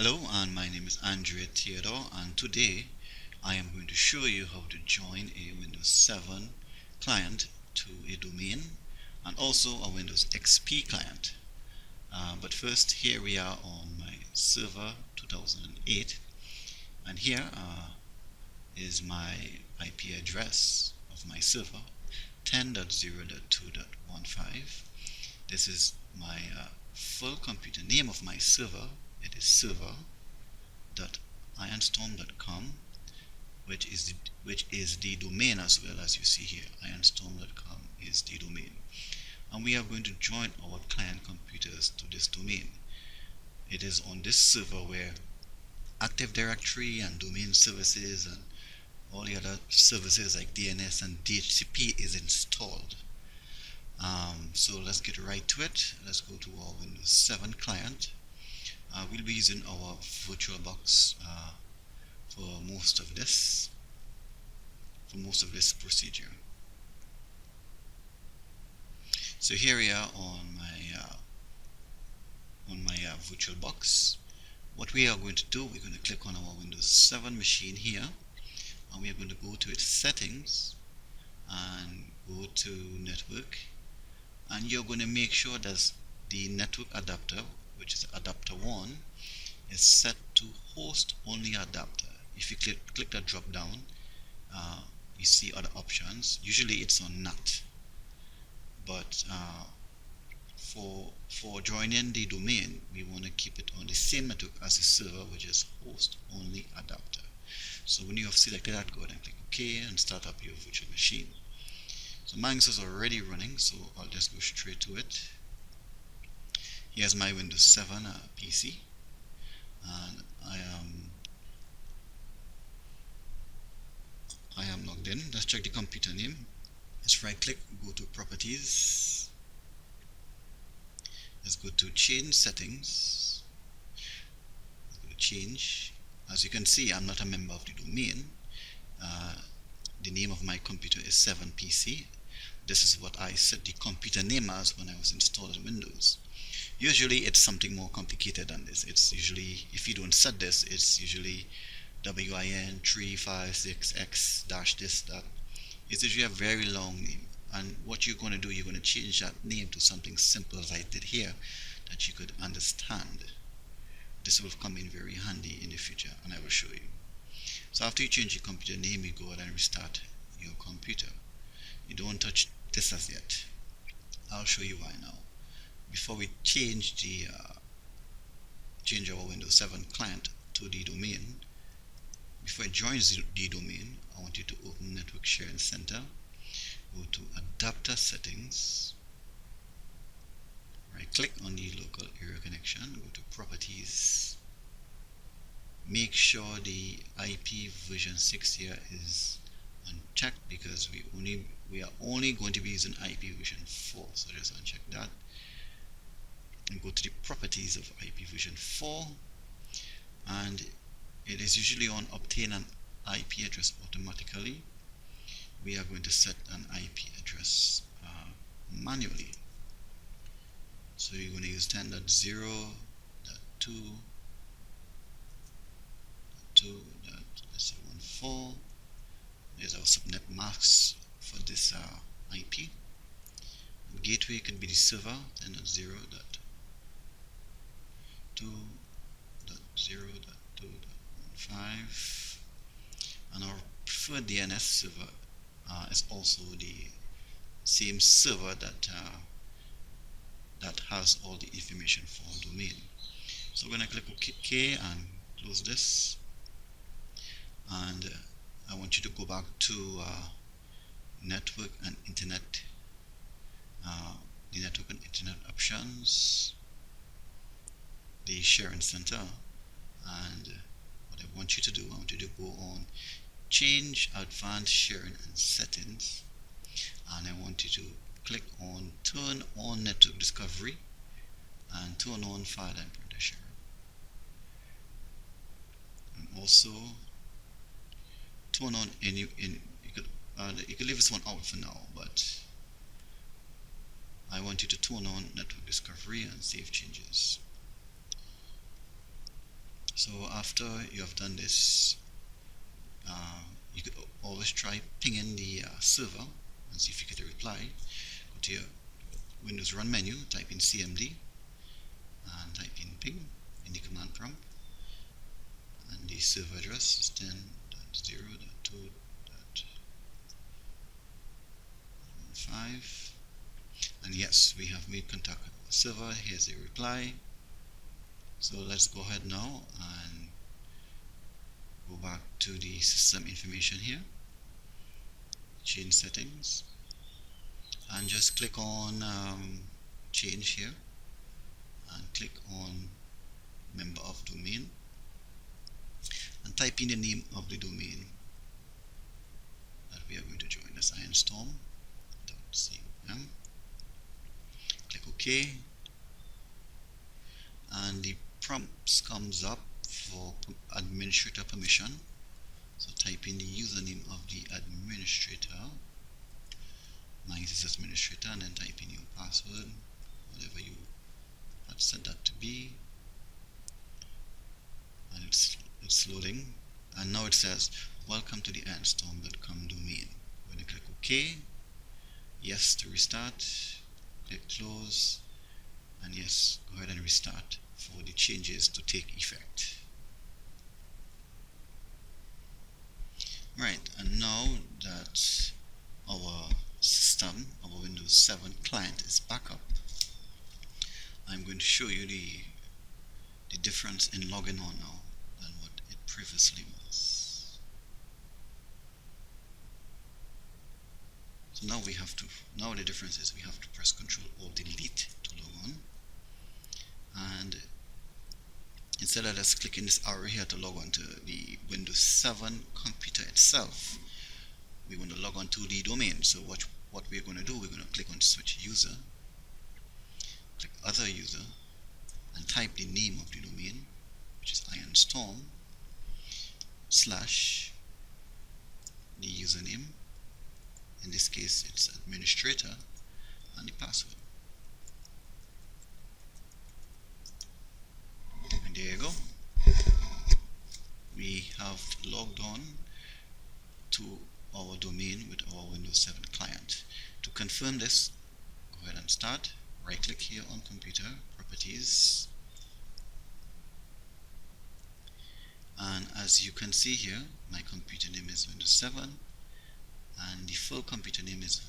Hello, and my name is Andre Theodore, and today I am going to show you how to join a Windows 7 client to a domain and also a Windows XP client. But first, here we are on my server 2008, and here is my IP address of my server 10.0.2.15. This is my full computer name of my server. It is server.ironstorm.com, which is the domain as well. As you see here, ironstorm.com is the domain, and we are going to join our client computers to this domain. It is on this server where Active Directory and domain services and all the other services like DNS and DHCP is installed. So let's get right to it. Let's go to our Windows 7 client. We'll be using our VirtualBox for most of this procedure. So here we are on my VirtualBox. What we are going to do, we're going to click on our Windows 7 machine here, and we are going to go to its settings and go to network, and you're going to make sure that the network adapter, which is adapter 1, is set to host only adapter. If you click that drop down, you see other options. Usually it's on NAT, but for joining the domain, we want to keep it on the same network as the server, which is host only adapter. So when you have selected that, go ahead and click OK and start up your virtual machine. So mine is already running, so I'll just go straight to it. Here's my Windows 7 PC, and I am logged in. Let's check the computer name. Let's right click, go to properties. Let's go to change settings. Let's go to change. As you can see, I'm not a member of the domain. The name of my computer is 7PC. This is what I set the computer name as when I was installing Windows. Usually it's something more complicated than this. It's usually, if you don't set this, it's usually WIN356X dash this, that. It's usually a very long name. And what you're going to do, you're going to change that name to something simple as I did here, that you could understand. This will come in very handy in the future, and I will show you. So after you change your computer name, you go ahead and restart your computer. You don't touch this as yet. I'll show you why now. Before we change our Windows 7 client to the domain, before it joins the domain, I want you to open Network Sharing Center, go to Adapter Settings, right click on the local area connection, go to Properties. Make sure the IP version 6 here is unchecked, because we are only going to be using IP version 4, so just uncheck that. And go to the properties of IP version 4, and it is usually on obtain an IP address automatically. We are going to set an IP address manually. So you're going to use 10.0.2.14. There's our subnet masks for this IP. The gateway could be the server 10.0.2.0.2.15, and our preferred DNS server is also the same server that has all the information for our domain. So we're going to click OK and close this, and I want you to go back to network and internet, the network and internet options, the sharing center, and what I want you to do, I want you to go on change advanced sharing and settings, and I want you to click on turn on network discovery and turn on file and printer sharing, and also turn on you could leave this one out for now, but I want you to turn on network discovery and save changes. So after you have done this, you could always try pinging the server and see if you get a reply. Go to your Windows Run menu, type in CMD and type in ping in the command prompt, and the server address is 10.0.2.15, and yes, we have made contact with the server. Here's a reply. So let's go ahead now and go back to the system information here, change settings, and just click on change here and click on member of domain and type in the name of the domain that we are going to join as ironstorm.com. Click OK, and the prompts comes up for administrator permission. So type in the username of the administrator. Mine is administrator, and then type in your password, whatever you had set that to be, and it's loading, and now it says welcome to the ironstorm.com domain. We're going to click OK, yes to restart, click close, and yes, go ahead and restart for the changes to take effect. Right, and now that our system, our Windows 7 client is back up, I'm going to show you the difference in logging on now than what it previously was. So now the difference is we have to press Ctrl or Delete to log on, and instead of just clicking this arrow here to log on to the Windows 7 computer itself, we want to log on to the domain. So what we're going to do, we're going to click on switch user, click other user, and type the name of the domain, which is ironstorm / the username, in this case it's administrator, and the password. And there you go, we have logged on to our domain with our Windows 7 client. To confirm this, go ahead and start. Right click here on computer, properties, and as you can see here, my computer name is Windows 7 and the full computer name is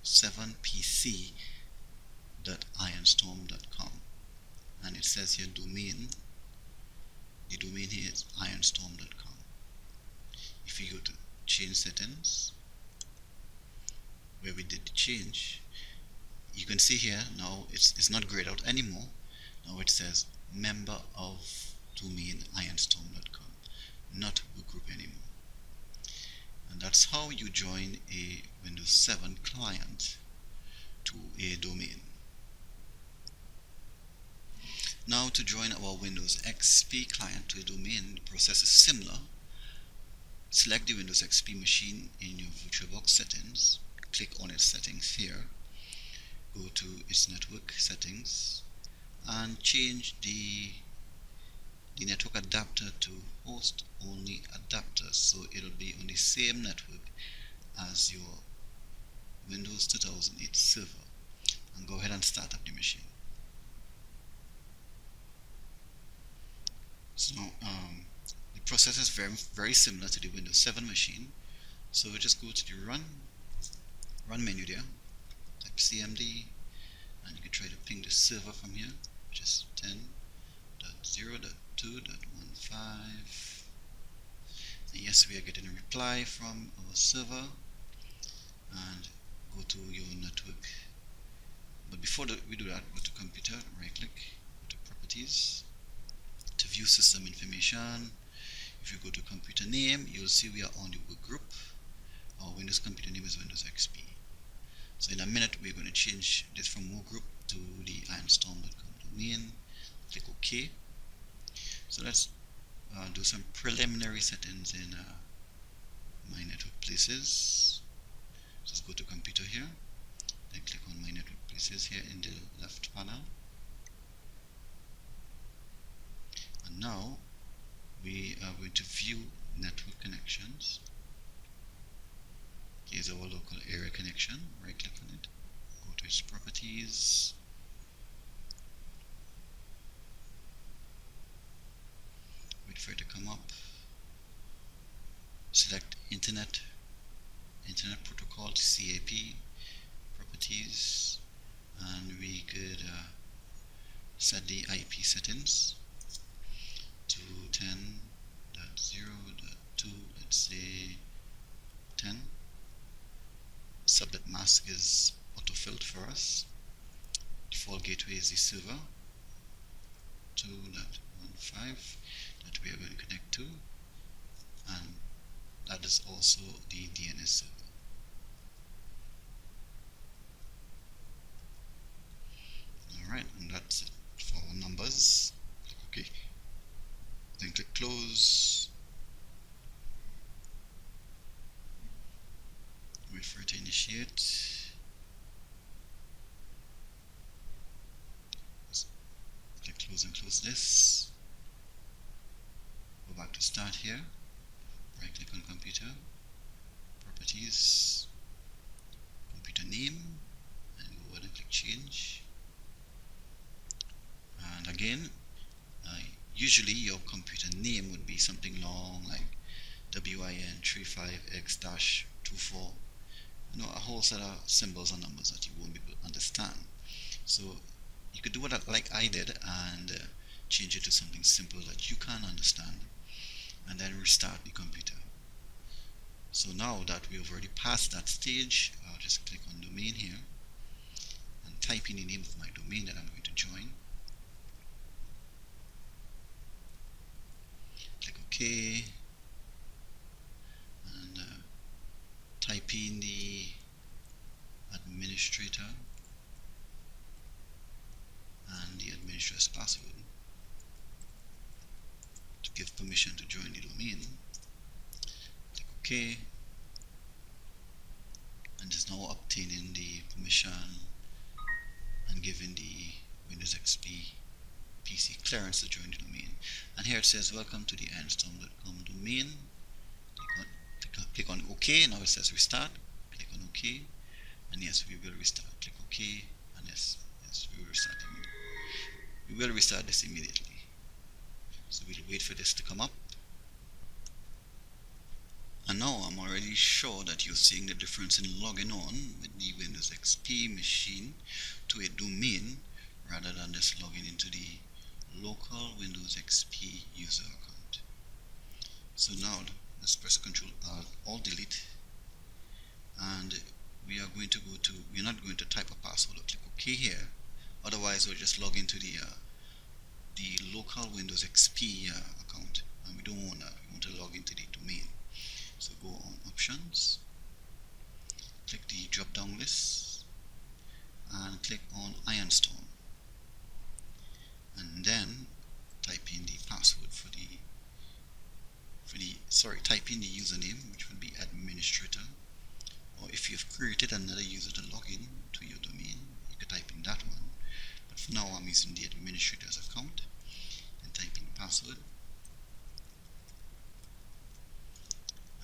7pc.ironstorm.com, and it says here domain, the domain here is ironstorm.com. If you go to change settings, where we did the change, you can see here now it's not grayed out anymore. Now it says member of domain ironstorm.com, not book group anymore. And that's how you join a Windows 7 client to a domain. Now to join our Windows XP client to a domain, the process is similar. Select the Windows XP machine in your VirtualBox settings, click on its settings here, go to its network settings, and change the network adapter to host only adapter, so it'll be on the same network as your Windows 2008 server, and go ahead and start up the machine. So the process is very similar to the Windows 7 machine. So we just go to the run menu there, type CMD, and you can try to ping the server from here, which is 10.0.2.15. And yes, we are getting a reply from our server, and go to your network. But before we do that, go to computer, right click, go to properties, to view system information. If you go to computer name, you'll see we are on the work group. Our Windows computer name is Windows XP. So in a minute we're going to change this from work group to the ironstorm.com domain. Click OK. So let's do some preliminary settings in my network places. Just go to computer here, then click on my network places here in the left panel. And now we are going to view network connections. Here's our local area connection. Right click on it, go to its properties, wait for it to come up, select internet protocol, CAP, properties, and we could set the IP settings to 10.0.2, let's say 10. Subnet mask is auto-filled for us. Default gateway is the server 2.15 that we are going to connect to, and that is also the DNS server. Alright, and that's it for our numbers. Click OK. Then click close. Wait for it to initiate. Click close and close this. Go back to start here. Right click on computer, properties, computer name, and go ahead and click change. And again, usually your computer name would be something long like WIN35X-24, a whole set of symbols and numbers that you won't be able to understand. So you could do what like I did and change it to something simple that you can understand, and then restart the computer. So now that we've already passed that stage, I'll just click on domain here and type in the name of my domain that I'm going to join. Click OK, and type in the administrator and the administrator's password to give permission to join the domain. Click OK, and it's now obtaining the permission and giving the Windows XP PC clearance to join the domain. And here it says welcome to the iAnstorm.com domain. Click on OK. Now it says restart. Click on OK, and yes, we will restart. Click OK, and yes, we will restart immediately. We will restart this immediately. So we'll wait for this to come up. And now I'm already sure that you're seeing the difference in logging on with the Windows XP machine to a domain rather than just logging into the local Windows XP user account. So now let's press Ctrl Alt Delete, and we are going to we're not going to type a password or click OK here, otherwise we'll just log into the local Windows XP account, and we don't want that. We want to log into the domain. So go on Options, click the drop down list, and click on iAnstorm, and then type in the password type in the username, which would be administrator, or if you've created another user to log in to your domain, you could type in that one, but for now I'm using the administrator's account, and type in password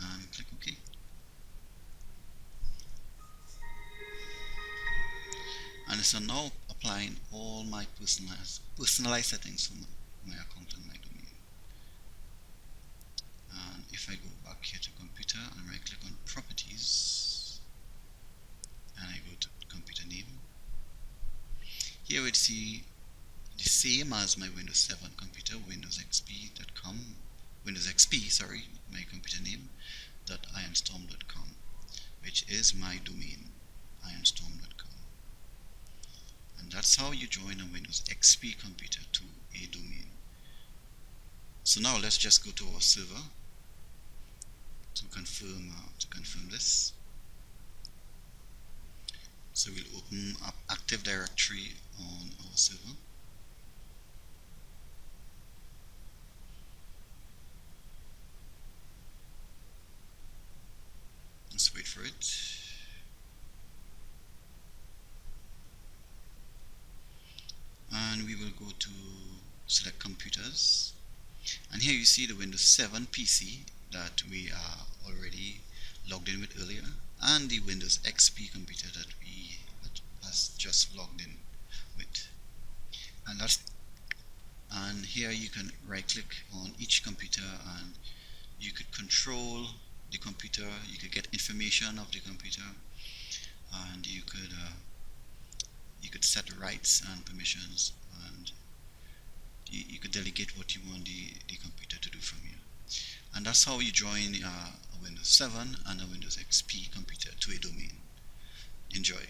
and click OK. And it's now applying all my personalized settings for my account and my domain. And if I go back here to computer and right click on properties, and I go to computer name, here we'd see the same as my Windows 7 computer, Windows XP, my computer name, .iAnstorm.com, which is my domain, iAnstorm.com. And that's how you join a Windows XP computer to a domain. So now let's just go to our server to confirm this. So we'll open up Active Directory on our server. Let's wait for it. And we will go to select computers, And here you see the Windows 7 PC that we are already logged in with earlier, and the Windows XP computer that we has just logged in with. And that's and here you can right click on each computer and you could control the computer, you could get information of the computer, and you could set rights and permissions, and you could delegate what you want the computer to do from here. And that's how you join a Windows 7 and a Windows XP computer to a domain. Enjoy.